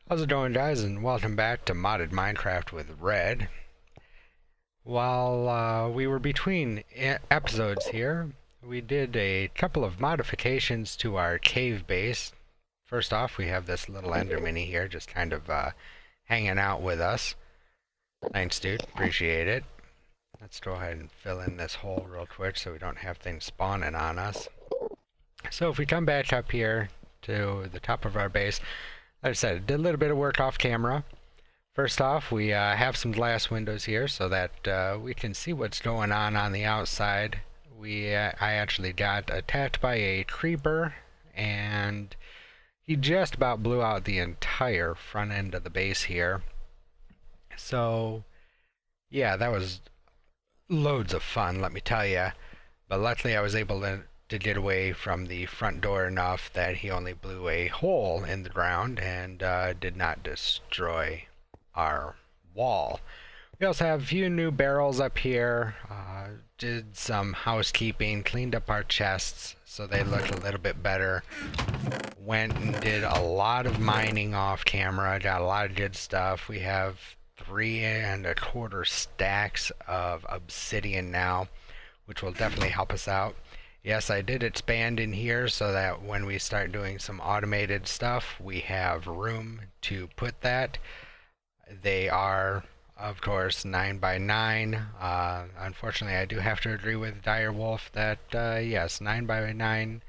How's it going, guys, and welcome back to Modded Minecraft with Red. While we were between episodes here, we did a couple of modifications to our cave base. First off, we have this little ender mini here, just kind of hanging out with us. Thanks, dude. Appreciate it. Let's go ahead and fill in this hole real quick so we don't have things spawning on us. So if we come back up here to the top of our base, like I said, I did a little bit of work off camera. First off, we have some glass windows here so that we can see what's going on the outside. I actually got attacked by a creeper, and he just about blew out the entire front end of the base here. So, yeah, that was loads of fun, let me tell you. But luckily I was able to get away from the front door enough that he only blew a hole in the ground and did not destroy our wall. We also have a few new barrels up here, did some housekeeping, cleaned up our chests so they look a little bit better. Went and did a lot of mining off camera, got a lot of good stuff. We have 3¼ stacks of obsidian now, which will definitely help us out. Yes, I did expand in here so that when we start doing some automated stuff, we have room to put that. They are, of course, 9x9. Unfortunately, I do have to agree with Direwolf that, yes, 9x9,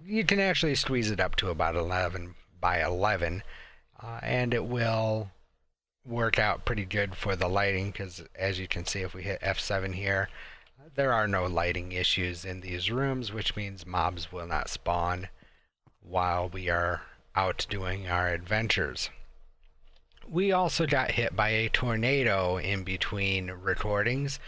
you can actually squeeze it up to about 11x11, and it will work out pretty good for the lighting, because as you can see, if we hit F7 here, there are no lighting issues in these rooms, which means mobs will not spawn while we are out doing our adventures. We also got hit by a tornado in between recordings,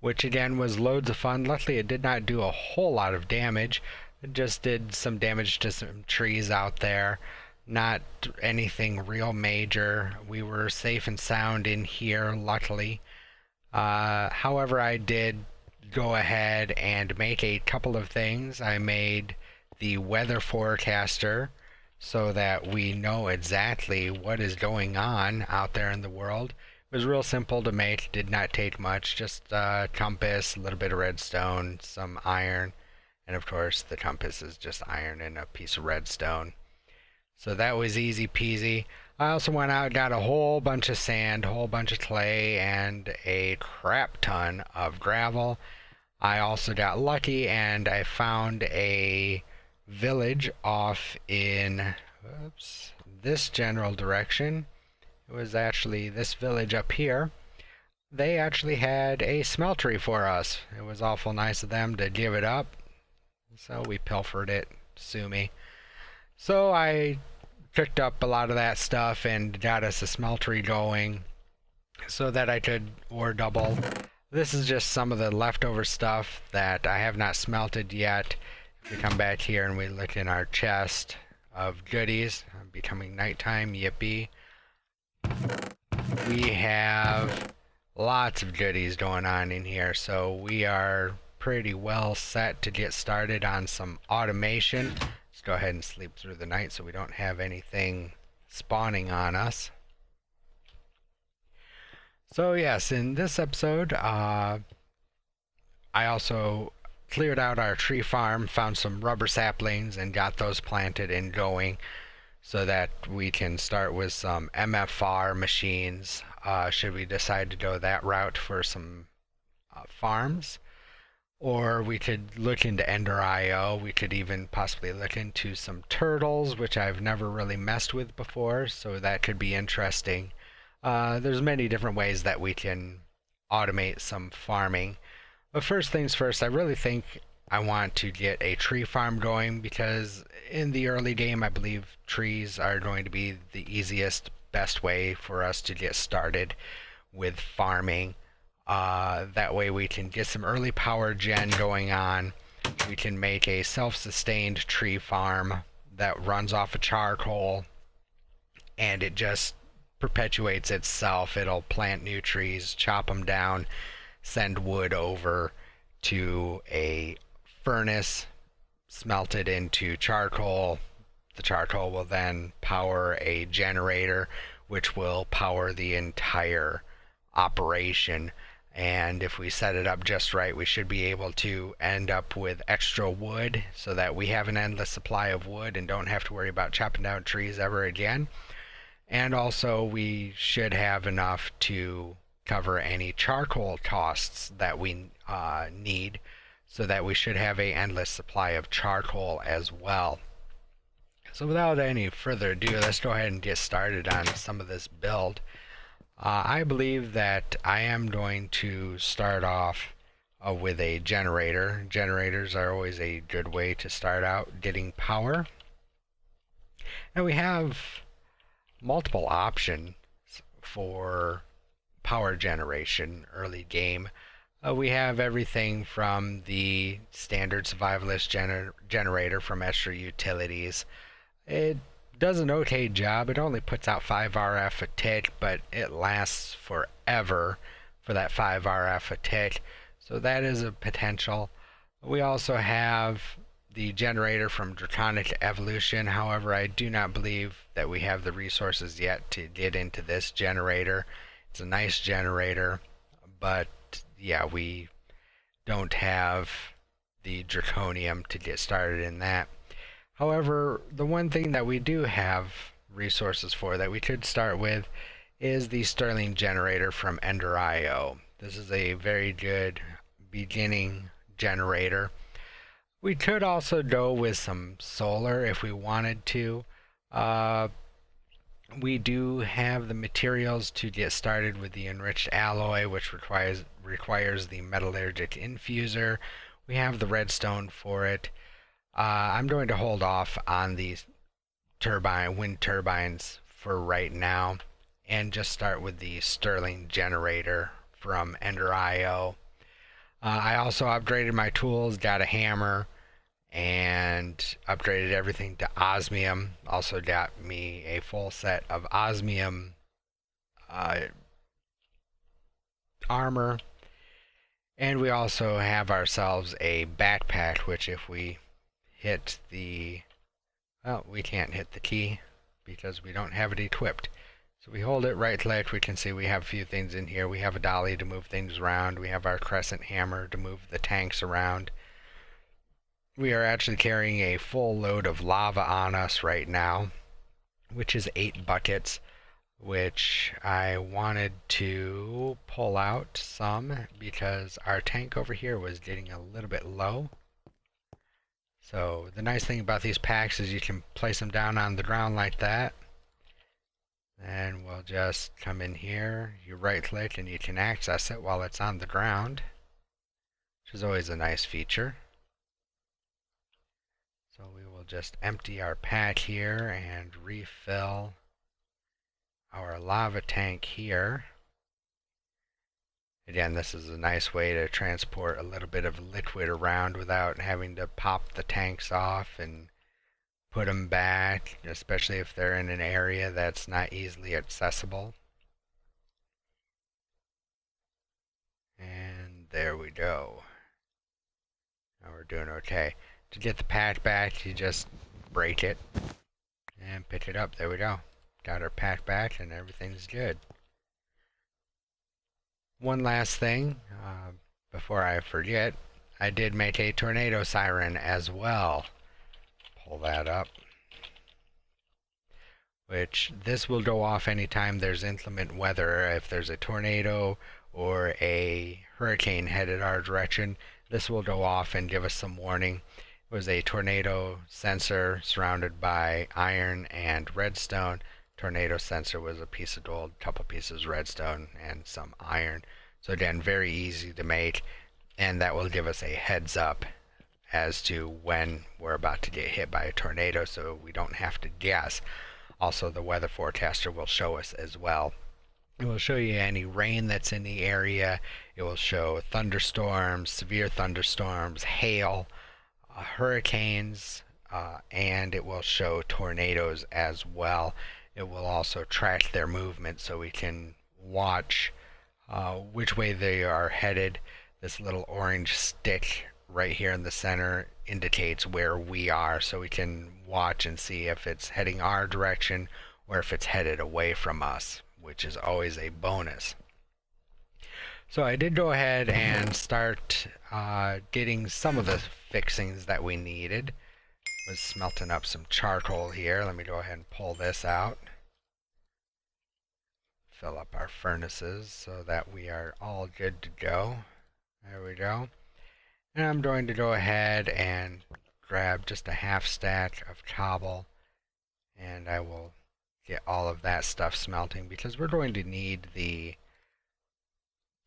which again was loads of fun. Luckily it did not do a whole lot of damage. It just did some damage to some trees out there. Not anything real major. We were safe and sound in here, luckily. However, I did go ahead and make a couple of things. I made the weather forecaster so that we know exactly what is going on out there in the world. It was real simple to make, did not take much, just a compass, a little bit of redstone, some iron, and of course the compass is just iron and a piece of redstone. So that was easy peasy. I also went out and got a whole bunch of sand, a whole bunch of clay, and a crap ton of gravel. I also got lucky and I found a village off in this general direction. It was actually this village up here. They actually had a smeltery for us. It was awful nice of them to give it up. So we pilfered it. Sue me. So I picked up a lot of that stuff and got us a smeltery going so that I could ore double. This is just some of the leftover stuff that I have not smelted yet. If we come back here and we look in our chest of goodies, becoming nighttime, yippee. We have lots of goodies going on in here, so we are pretty well set to get started on some automation. Let's go ahead and sleep through the night so we don't have anything spawning on us. So yes, in this episode, I also cleared out our tree farm, found some rubber saplings, and got those planted and going so that we can start with some MFR machines, should we decide to go that route for some farms. Or we could look into Ender IO. We could even possibly look into some turtles, which I've never really messed with before, so that could be interesting. There's many different ways that we can automate some farming. But first things first, I really think I want to get a tree farm going, because in the early game I believe trees are going to be the easiest, best way for us to get started with farming. That way we can get some early power gen going on. We can make a self-sustained tree farm that runs off of charcoal, and it just perpetuates itself. It'll plant new trees, chop them down, send wood over to a furnace, smelt it into charcoal, The charcoal will then power a generator, which will power the entire operation. And if we set it up just right, we should be able to end up with extra wood so that we have an endless supply of wood and don't have to worry about chopping down trees ever again. And also we should have enough to cover any charcoal costs that we need, so that we should have an endless supply of charcoal as well. So without any further ado, let's go ahead and get started on some of this build. I believe that I am going to start off with a generator. Generators are always a good way to start out getting power. And we have multiple options for power generation early game. We have everything from the standard survivalist generator from Extra Utilities. It does an okay job. It only puts out 5 RF a tick, but it lasts forever for that 5 RF a tick, so that is a potential. We also have the generator from Draconic Evolution. However, I do not believe that we have the resources yet to get into this generator. It's a nice generator, but yeah, we don't have the Draconium to get started in that. However, the one thing that we do have resources for that we could start with is the Sterling generator from Ender.io. This is a very good beginning generator. We could also go with some solar if we wanted to. We do have the materials to get started with the enriched alloy, which requires the metallurgic infuser. We have the redstone for it. I'm going to hold off on these wind turbines for right now and just start with the Sterling generator from Ender.io. I also upgraded my tools, got a hammer, and upgraded everything to osmium. Also got me a full set of osmium armor. And we also have ourselves a backpack, which if we hit the, well, we can't hit the key because we don't have it equipped. So we hold it, right click, we can see we have a few things in here. We have a dolly to move things around. We have our crescent hammer to move the tanks around. We are actually carrying a full load of lava on us right now, which is 8 buckets, which I wanted to pull out some because our tank over here was getting a little bit low. So the nice thing about these packs is you can place them down on the ground like that. And we'll just come in here, you right click and you can access it while it's on the ground, which is always a nice feature. So we will just empty our pack here and refill our lava tank here. Again, this is a nice way to transport a little bit of liquid around without having to pop the tanks off and put them back, especially if they're in an area that's not easily accessible. And there we go. Now we're doing okay. To get the pack back, you just break it and pick it up. There we go. Got our pack back and everything's good. One last thing, before I forget, I did make a tornado siren as well. Pull that up. Which, this will go off anytime there's inclement weather. If there's a tornado or a hurricane headed our direction, this will go off and give us some warning. It was a tornado sensor surrounded by iron and redstone. Tornado sensor was a piece of gold, couple pieces of redstone, and some iron. So again, very easy to make, and that will give us a heads up as to when we're about to get hit by a tornado, so we don't have to guess. Also, the weather forecaster will show us as well. It will show you any rain that's in the area. It will show thunderstorms, severe thunderstorms, hail, hurricanes, and it will show tornadoes as well. It will also track their movement so we can watch which way they are headed. This little orange stick right here in the center indicates where we are, so we can watch and see if it's heading our direction or if it's headed away from us, which is always a bonus. So I did go ahead and start getting some of the fixings that we needed. Was smelting up some charcoal here. Let me go ahead and pull this out. Fill up our furnaces so that we are all good to go. There we go. And I'm going to go ahead and grab just a half stack of cobble, and I will get all of that stuff smelting because we're going to need the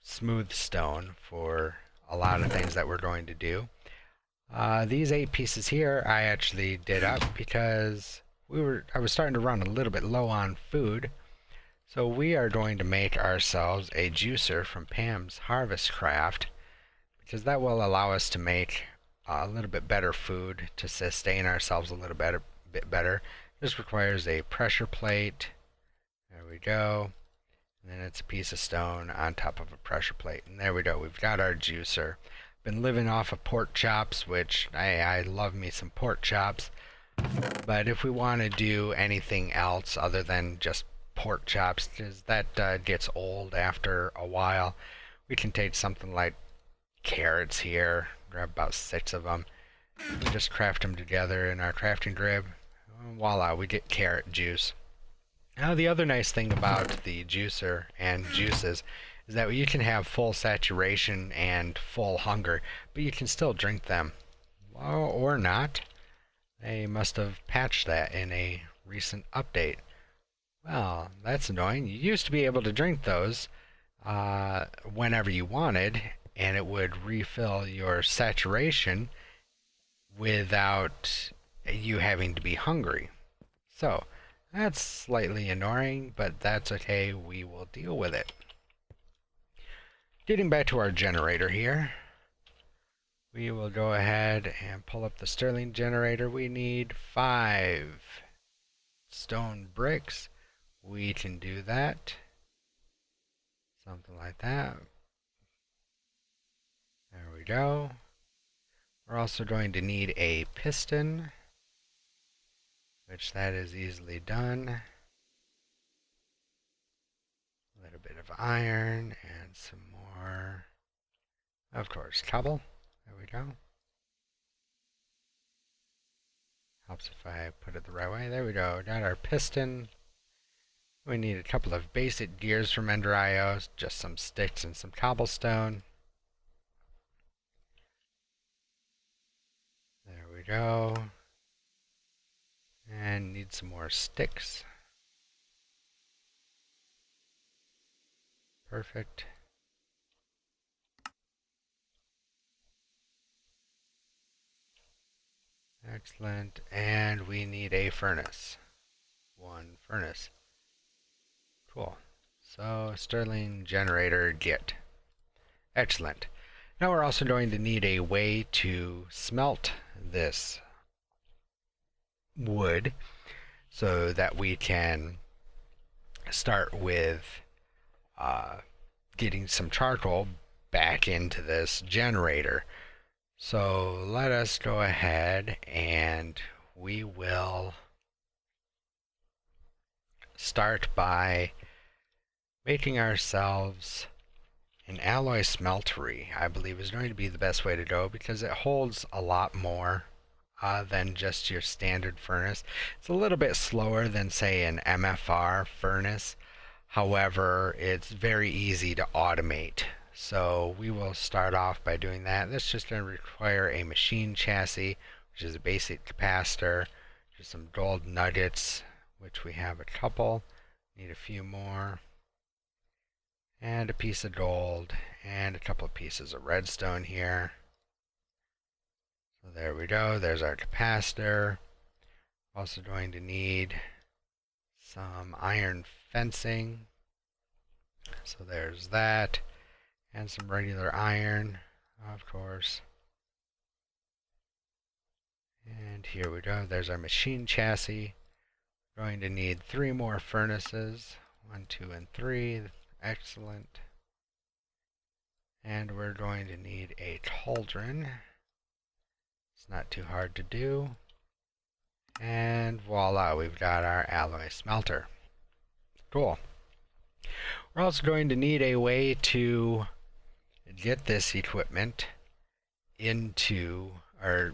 smooth stone for a lot of things that we're going to do. These 8 pieces here I actually did up because I was starting to run a little bit low on food. So we are going to make ourselves a juicer from Pam's Harvest Craft, because that will allow us to make a little bit better food to sustain ourselves a little bit better. This requires a pressure plate. There we go. And then it's a piece of stone on top of a pressure plate. And there we go. We've got our juicer. Been living off of pork chops, which I love me some pork chops. But if we want to do anything else other than just pork chops, because that gets old after a while, we can take something like carrots here, grab about 6 of them. We just craft them together in our crafting grid. Voila, we get carrot juice. Now the other nice thing about the juicer and juices is that you can have full saturation and full hunger, but you can still drink them. Or not. They must have patched that in a recent update. Well, that's annoying. You used to be able to drink those whenever you wanted, and it would refill your saturation without you having to be hungry. So, that's slightly annoying, but that's okay. We will deal with it. Getting back to our generator here, we will go ahead and pull up the Stirling generator. We need 5 stone bricks. We can do that. Something like that. There we go. We're also going to need a piston, which that is easily done. A little bit of iron and some more, of course, cobble. There we go. Helps if I put it the right way. There we go. Got our piston. We need a couple of basic gears from Ender.io, just some sticks and some cobblestone. There we go. And need some more sticks. Perfect. Excellent. And we need a furnace. 1 furnace. Cool. So, Stirling generator get. Excellent. Now we're also going to need a way to smelt this wood so that we can start with getting some charcoal back into this generator. So let us go ahead and we will start by making ourselves an alloy smeltery. I believe is going to be the best way to go because it holds a lot more than just your standard furnace. It's a little bit slower than, say, an MFR furnace. However, it's very easy to automate. So we will start off by doing that. That's just going to require a machine chassis, which is a basic capacitor, just some gold nuggets, which we have a couple. Need a few more. And a piece of gold, and a couple of pieces of redstone here. So there we go, there's our capacitor. Also going to need some iron fencing. So there's that. And some regular iron, of course. And here we go, there's our machine chassis. Going to need 3 more furnaces. 1, 2, and 3. Excellent. And we're going to need a cauldron. It's not too hard to do. And voila, we've got our alloy smelter. Cool. We're also going to need a way to get this equipment into, or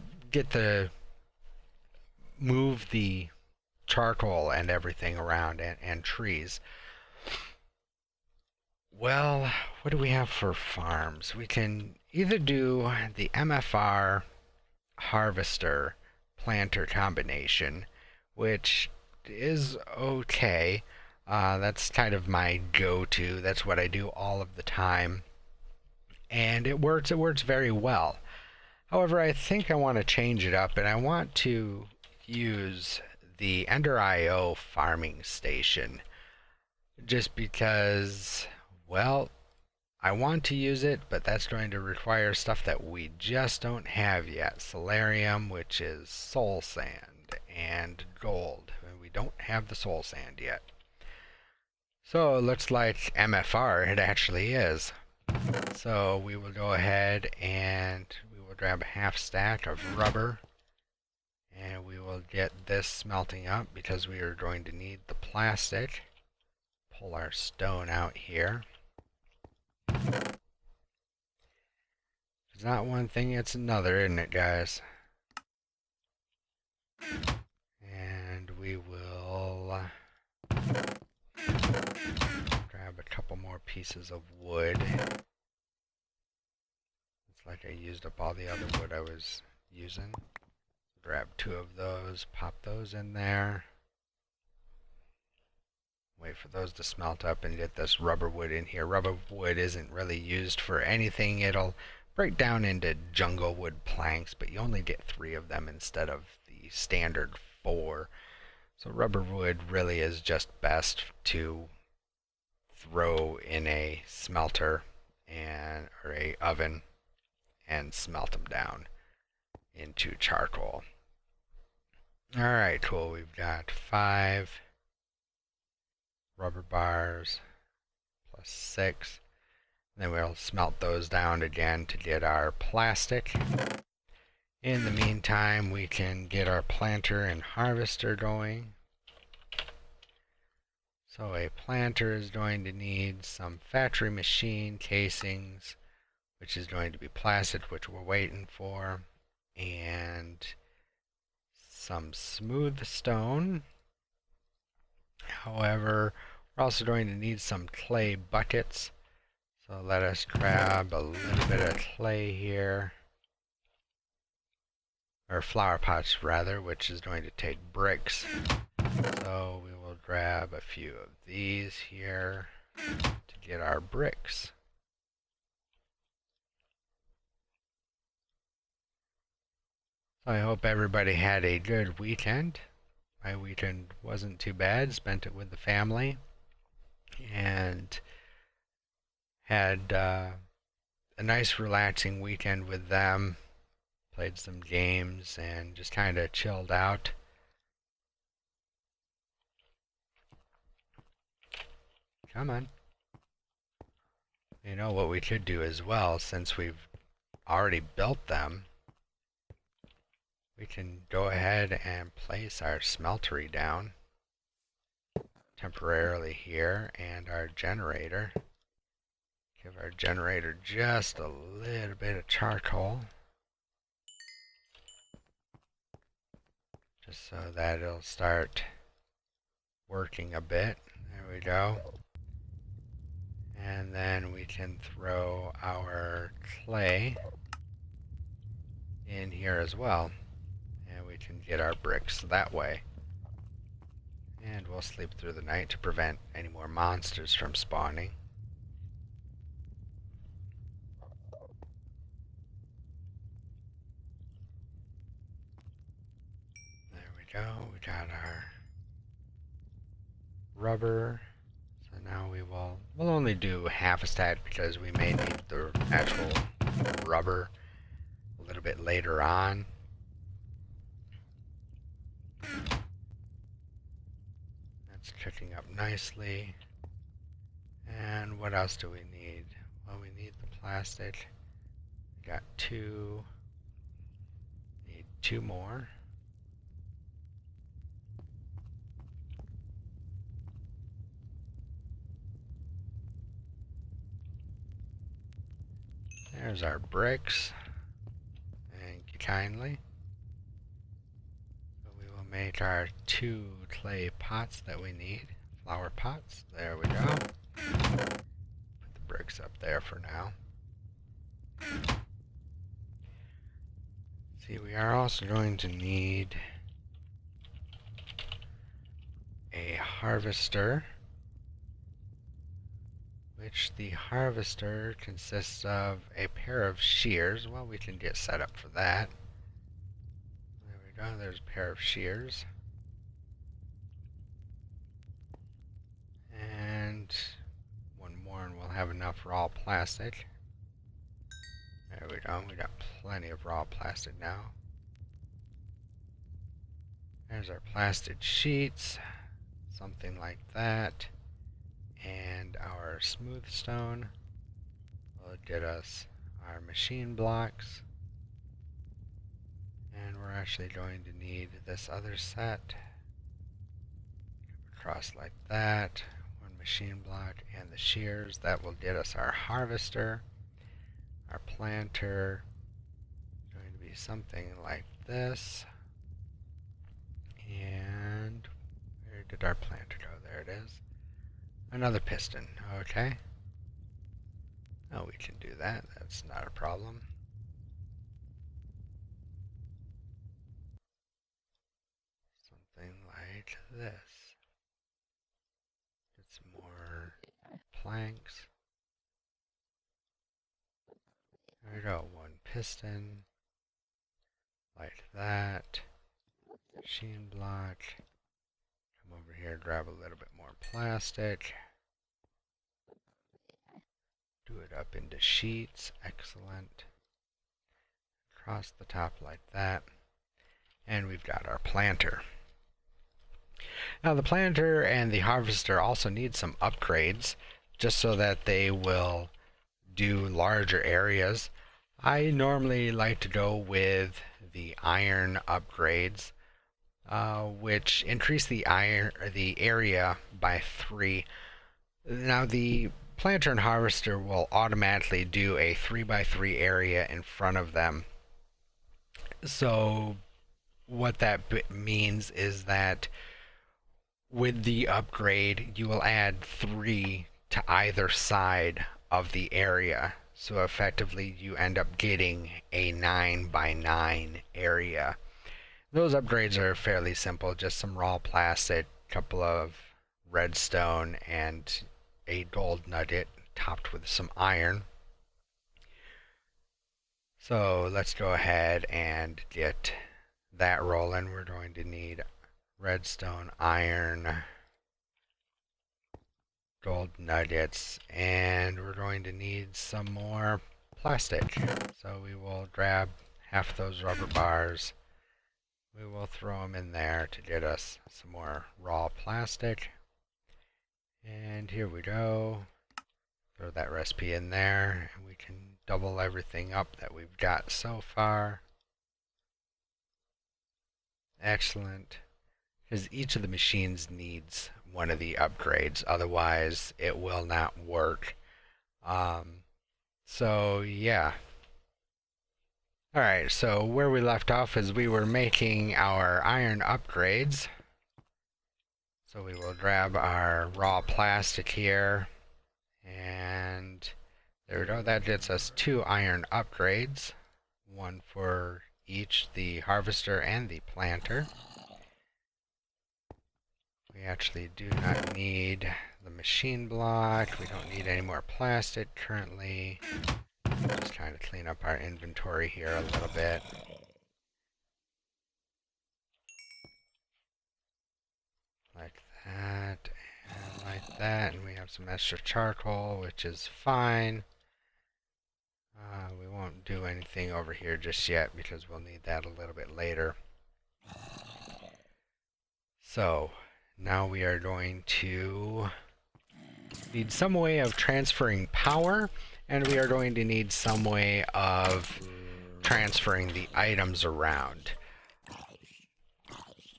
move the charcoal and everything around, and trees. Well, what do we have for farms? We can either do the MFR harvester planter combination, which is okay. That's kind of my go-to. That's what I do all of the time. And it works very well. However, I think I want to change it up, and I want to use the Ender IO farming station. Just because, well, I want to use it, but that's going to require stuff that we just don't have yet. Solarium, which is soul sand, and gold. We don't have the soul sand yet. So it looks like MFR it actually is. So we will go ahead and we will grab a half stack of rubber, and we will get this smelting up because we are going to need the plastic. Pull our stone out here. It's not one thing, it's another, isn't it, guys? And we will grab a couple more pieces of wood. It's like I used up all the other wood I was using. Grab 2 of those, pop those in there. Wait for those to smelt up and get this rubber wood in here. Rubber wood isn't really used for anything. It'll break down into jungle wood planks, but you only get 3 of them instead of the standard 4. So rubber wood really is just best to throw in a smelter or a oven and smelt them down into charcoal. Alright, cool. We've got 5 rubber bars plus 6. Then we'll smelt those down again to get our plastic. In the meantime, we can get our planter and harvester going. So a planter is going to need some factory machine casings, which is going to be plastic, which we're waiting for, and some smooth stone. However, we're also going to need some clay buckets. So let us grab a little bit of clay here, or flower pots rather, which is going to take bricks. So we will grab a few of these here to get our bricks. So I hope everybody had a good weekend. My weekend wasn't too bad. Spent it with the family and had a nice relaxing weekend with them. Played some games and just kind of chilled out. Come on. You know what we could do as well, since we've already built them, we can go ahead and place our smeltery down temporarily here, and our generator. Give our generator just a little bit of charcoal, just so that it'll start working a bit. There we go. And then we can throw our clay in here as well, and we can get our bricks that way. And we'll sleep through the night to prevent any more monsters from spawning. There we go. We got our rubber. So now we'll only do half a stack because we may need the actual rubber a little bit later on. That's cooking up nicely. And what else do we need? Well, we need the plastic. We got 2. Need 2 more. There's our bricks. Thank you kindly. So we will make our 2 clay pots that we need. Flower pots. There we go. Put the bricks up there for now. See, we are also going to need a harvester, which the harvester consists of a pair of shears. Well, we can get set up for that. There we go, there's a pair of shears. And one more and we'll have enough raw plastic. There we go, we got plenty of raw plastic now. There's our plastic sheets, something like that. And our smooth stone will get us our machine blocks. And we're actually going to need this other set. Across like that. One machine block and the shears. That will get us our harvester. Our planter is going to be something like this. And where did our planter go? There it is. Another piston, okay. Oh, we can do that. That's not a problem. Something like this. Get some more planks. There we go. One piston. Like that. Machine block. Come over here, grab a little bit more plastic. Do it up into sheets. Excellent. Across the top like that. And we've got our planter. Now the planter and the harvester also need some upgrades just so that they will do larger areas. I normally like to go with the iron upgrades, which increase the area by 3. Now the planter and harvester will automatically do a 3x3 area in front of them. So what that means is that with the upgrade you will add 3 to either side of the area. So effectively you end up getting a 9x9 area. Those upgrades are fairly simple, just some raw plastic, a couple of redstone, and a gold nugget topped with some iron. So let's go ahead and get that rolling. We're going to need redstone, iron, gold nuggets, and we're going to need some more plastic. So we will grab half those rubber bars. We will throw them in there to get us some more raw plastic. And here we go. Throw that recipe in there, and we can double everything up that we've got so far. Excellent. Because each of the machines needs one of the upgrades, otherwise it will not work. So yeah. Alright, so where we left off is we were making our iron upgrades. So we will grab our raw plastic here, and there we go. That gets us 2 iron upgrades, one for each, the harvester and the planter. We actually do not need the machine block. We don't need any more plastic currently. Just kind of clean up our inventory here a little bit. Like that, and like that, and we have some extra charcoal, which is fine. We won't do anything over here just yet because we'll need that a little bit later. So, now we are going to need some way of transferring power, and we are going to need some way of transferring the items around.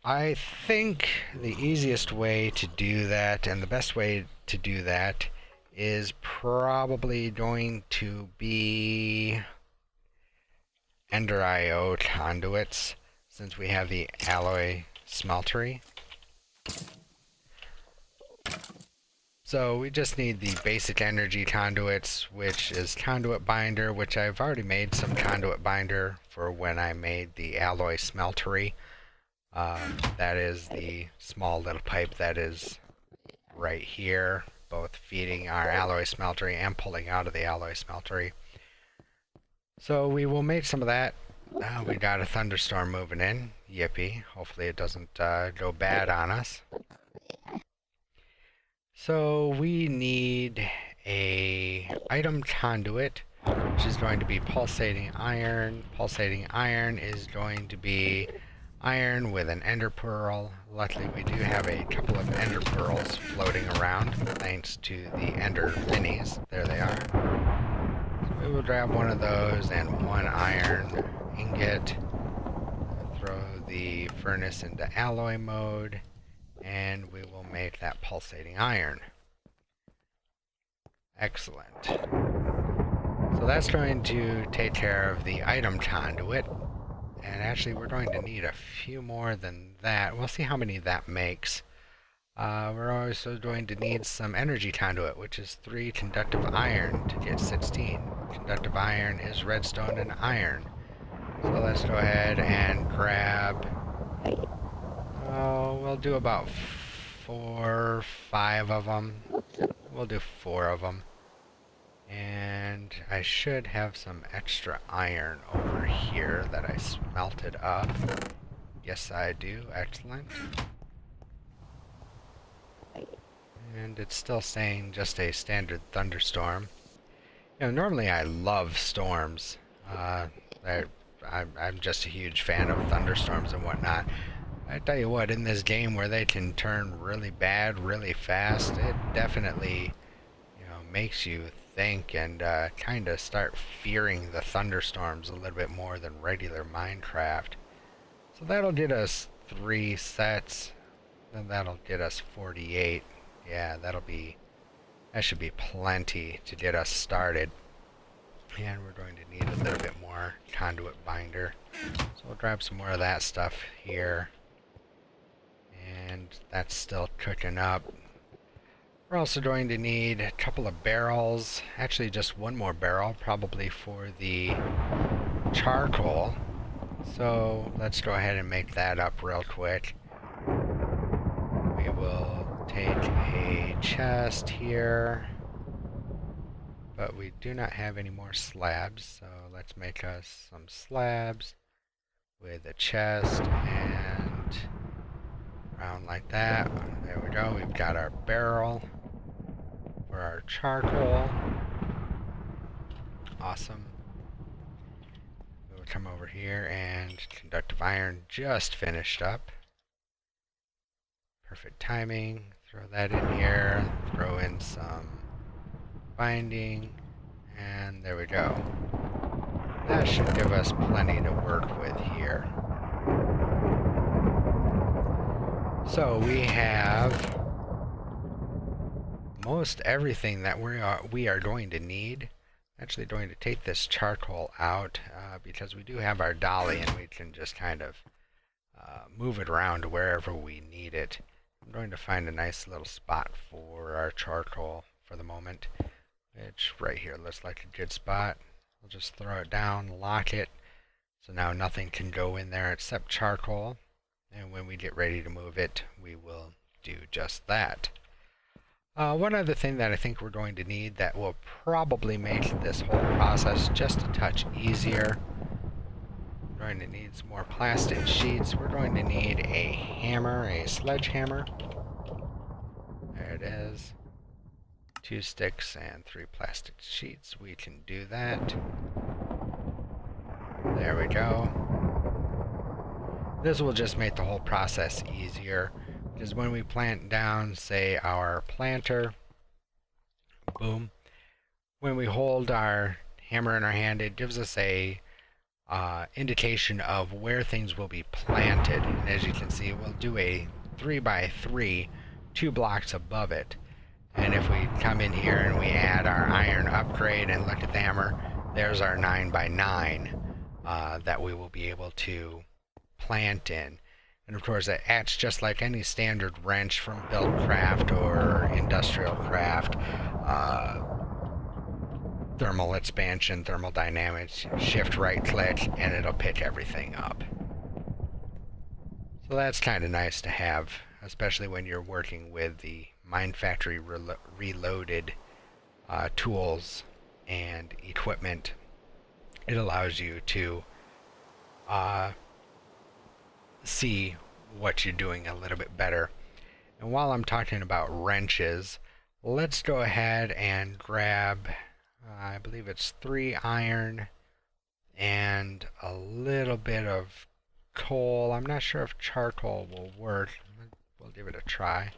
I think the easiest way to do that, and the best way to do that, is probably going to be Ender IO conduits, since we have the alloy smeltery. So we just need the basic energy conduits, which is conduit binder, which I've already made some conduit binder for when I made the alloy smeltery. That is the small little pipe that is right here, both feeding our alloy smeltery and pulling out of the alloy smeltery. So we will make some of that. We got a thunderstorm moving in. Yippee. Hopefully it doesn't go bad on us. So we need a item conduit, which is going to be pulsating iron. Pulsating iron is going to be iron with an ender pearl. Luckily we do have a couple of ender pearls floating around thanks to the ender minis. There they are. So we will grab one of those and one iron ingot. Throw the furnace into alloy mode, and we will make that pulsating iron. Excellent. So that's going to take care of the item conduit. And actually we're going to need a few more than that. We'll see how many that makes. We're also going to need some energy conduit, which is 3 conductive iron to get 16. Conductive iron is redstone and iron. So let's go ahead and grab... we'll do about 4 or 5 of them. We'll do 4 of them. And I should have some extra iron over here that I smelted up. Yes, I do. Excellent. And it's still saying just a standard thunderstorm. You know, normally I love storms. I'm just a huge fan of thunderstorms and whatnot. I tell you what, in this game where they can turn really bad really fast, it definitely, you know, makes you think and kind of start fearing the thunderstorms a little bit more than regular Minecraft. So that'll get us 3 sets, and that'll get us 48. Yeah, that should be plenty to get us started. And we're going to need a little bit more conduit binder. So we'll grab some more of that stuff here. And that's still cooking up. We're also going to need a couple of barrels. Actually, just one more barrel, probably for the charcoal. So let's go ahead and make that up real quick. We will take a chest here. But we do not have any more slabs, so let's make us some slabs with a chest and around like that. There we go. We've got our barrel for our charcoal. Awesome. We'll come over here, and conductive iron just finished up. Perfect timing. Throw that in here. Throw in some binding, and there we go. That should give us plenty to work with here. So we have most everything that we are going to need. Actually going to take this charcoal out because we do have our dolly and we can just kind of move it around to wherever we need it. I'm going to find a nice little spot for our charcoal for the moment. Which right here looks like a good spot. We'll just throw it down, lock it, so now nothing can go in there except charcoal. And when we get ready to move it, we will do just that. One other thing that I think we're going to need that will probably make this whole process just a touch easier. We're going to need some more plastic sheets. We're going to need a hammer, a sledgehammer. There it is. 2 sticks and 3 plastic sheets. We can do that. There we go. This will just make the whole process easier, because when we plant down, say, our planter, boom, when we hold our hammer in our hand, it gives us a indication of where things will be planted. And as you can see, we'll do a 3 by 3, 2 blocks above it. And if we come in here and we add our iron upgrade and look at the hammer, there's our 9x9 that we will be able to plant in. And of course, it acts just like any standard wrench from Buildcraft or Industrial Craft. Thermal expansion, thermodynamics, shift right click, and it'll pick everything up. So that's kind of nice to have, especially when you're working with the Mine Factory Reloaded tools and equipment. It allows you to see what you're doing a little bit better. And while I'm talking about wrenches, let's go ahead and grab, I believe it's 3 iron and a little bit of coal. I'm not sure if charcoal will work. We'll give it a try.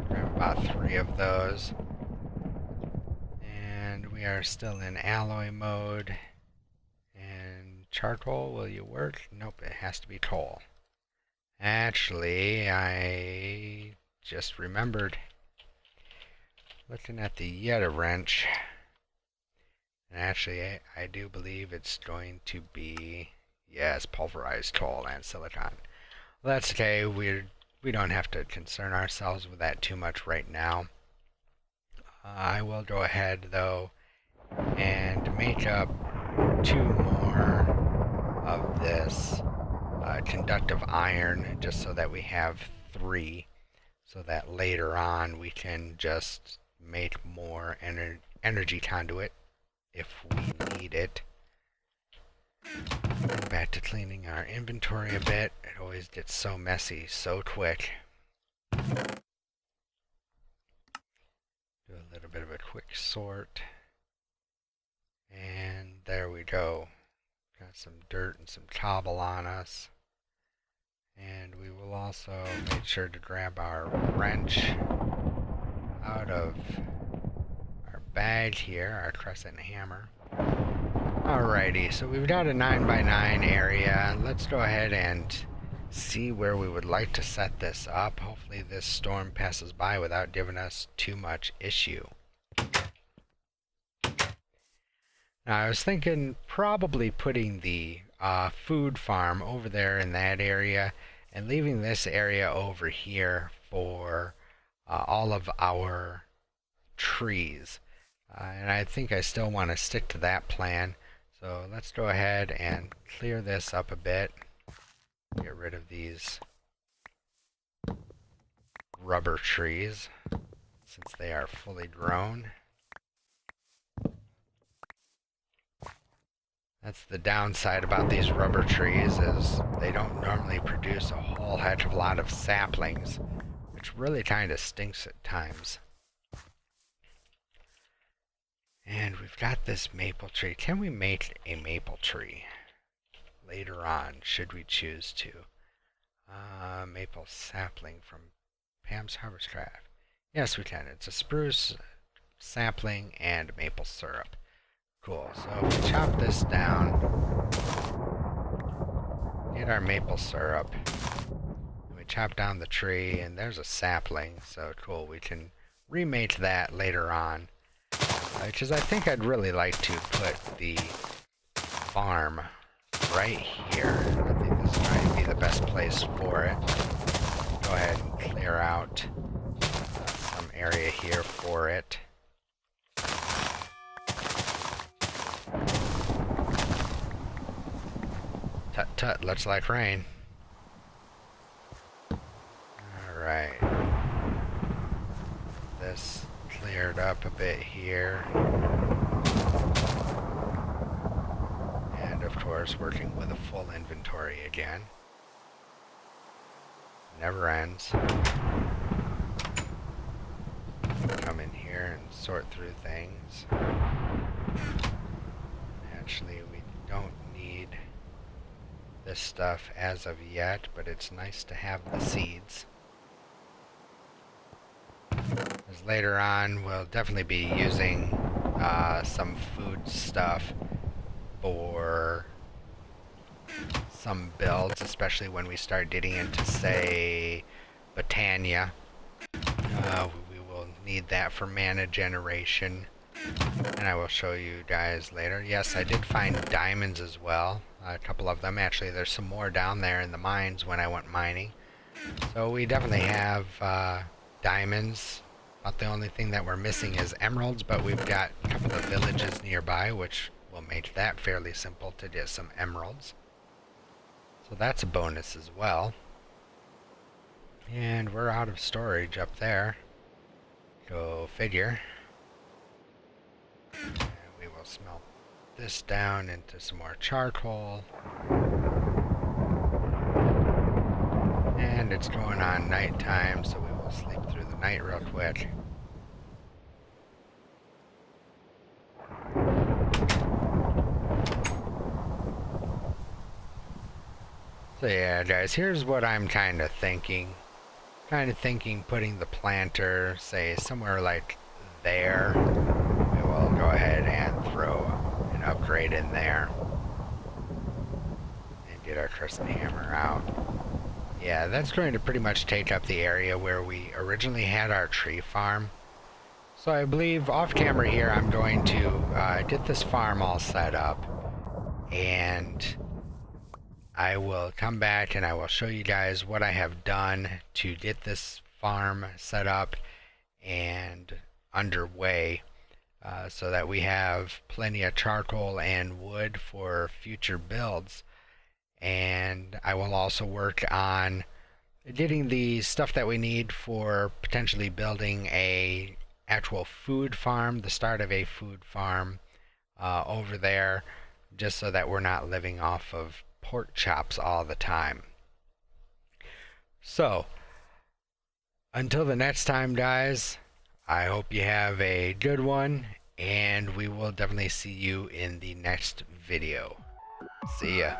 Grab about 3 of those. And we are still in alloy mode. And charcoal, will you work? Nope, it has to be coal. Actually, I just remembered looking at the Yeta wrench. And actually, I do believe it's going to be, yes, pulverized coal and silicon. Well, that's okay. We don't have to concern ourselves with that too much right now. I will go ahead, though, and make up 2 more of this conductive iron, just so that we have 3, so that later on we can just make more energy conduit if we need it. Back to cleaning our inventory a bit. It always gets so messy so quick. Do a little bit of a quick sort. And there we go. Got some dirt and some cobble on us. And we will also make sure to grab our wrench out of our bag here, our crescent hammer. Alrighty, so we've got a 9x9 area. Let's go ahead and see where we would like to set this up. Hopefully this storm passes by without giving us too much issue. Now I was thinking probably putting the food farm over there in that area and leaving this area over here for all of our trees. And I think I still want to stick to that plan. So let's go ahead and clear this up a bit. Get rid of these rubber trees since they are fully grown. That's the downside about these rubber trees, is they don't normally produce a whole heck of a lot of saplings, which really kind of stinks at times. And we've got this maple tree. Can we make a maple tree later on, should we choose to? Maple sapling from Pam's Harvest Craft. Yes, we can. It's a spruce sapling and maple syrup. Cool. So if we chop this down, get our maple syrup, and we chop down the tree, and there's a sapling. So cool. We can remake that later on. Because I think I'd really like to put the farm right here. I think this is going to be the best place for it. Go ahead and clear out some area here for it. Tut tut, looks like rain. Alright. This cleared up a bit here. And of course, working with a full inventory again. Never ends. Come in here and sort through things. Actually, we don't need this stuff as of yet, but it's nice to have the seeds. Because later on, we'll definitely be using some food stuff for some builds, especially when we start getting into, say, Botania. We will need that for mana generation, and I will show you guys later. Yes, I did find diamonds as well, a couple of them. Actually, there's some more down there in the mines when I went mining. So we definitely have diamonds. About the only thing that we're missing is emeralds, but we've got a couple of villages nearby, which will make that fairly simple to get some emeralds. So that's a bonus as well. And we're out of storage up there. Go figure. And we will smelt this down into some more charcoal. And it's going on nighttime, so we will sleep through the night real quick. So yeah, guys, here's what I'm kind of thinking. Putting the planter, say, somewhere like there. We will go ahead and throw an upgrade in there. And get our crystal hammer out. Yeah, that's going to pretty much take up the area where we originally had our tree farm. So I believe off camera here I'm going to get this farm all set up, and I will come back and I will show you guys what I have done to get this farm set up and underway, so that we have plenty of charcoal and wood for future builds. And I will also work on getting the stuff that we need for potentially building a actual food farm, the start of a food farm over there, just so that we're not living off of pork chops all the time. So until the next time, guys, I hope you have a good one, and we will definitely see you in the next video. See ya.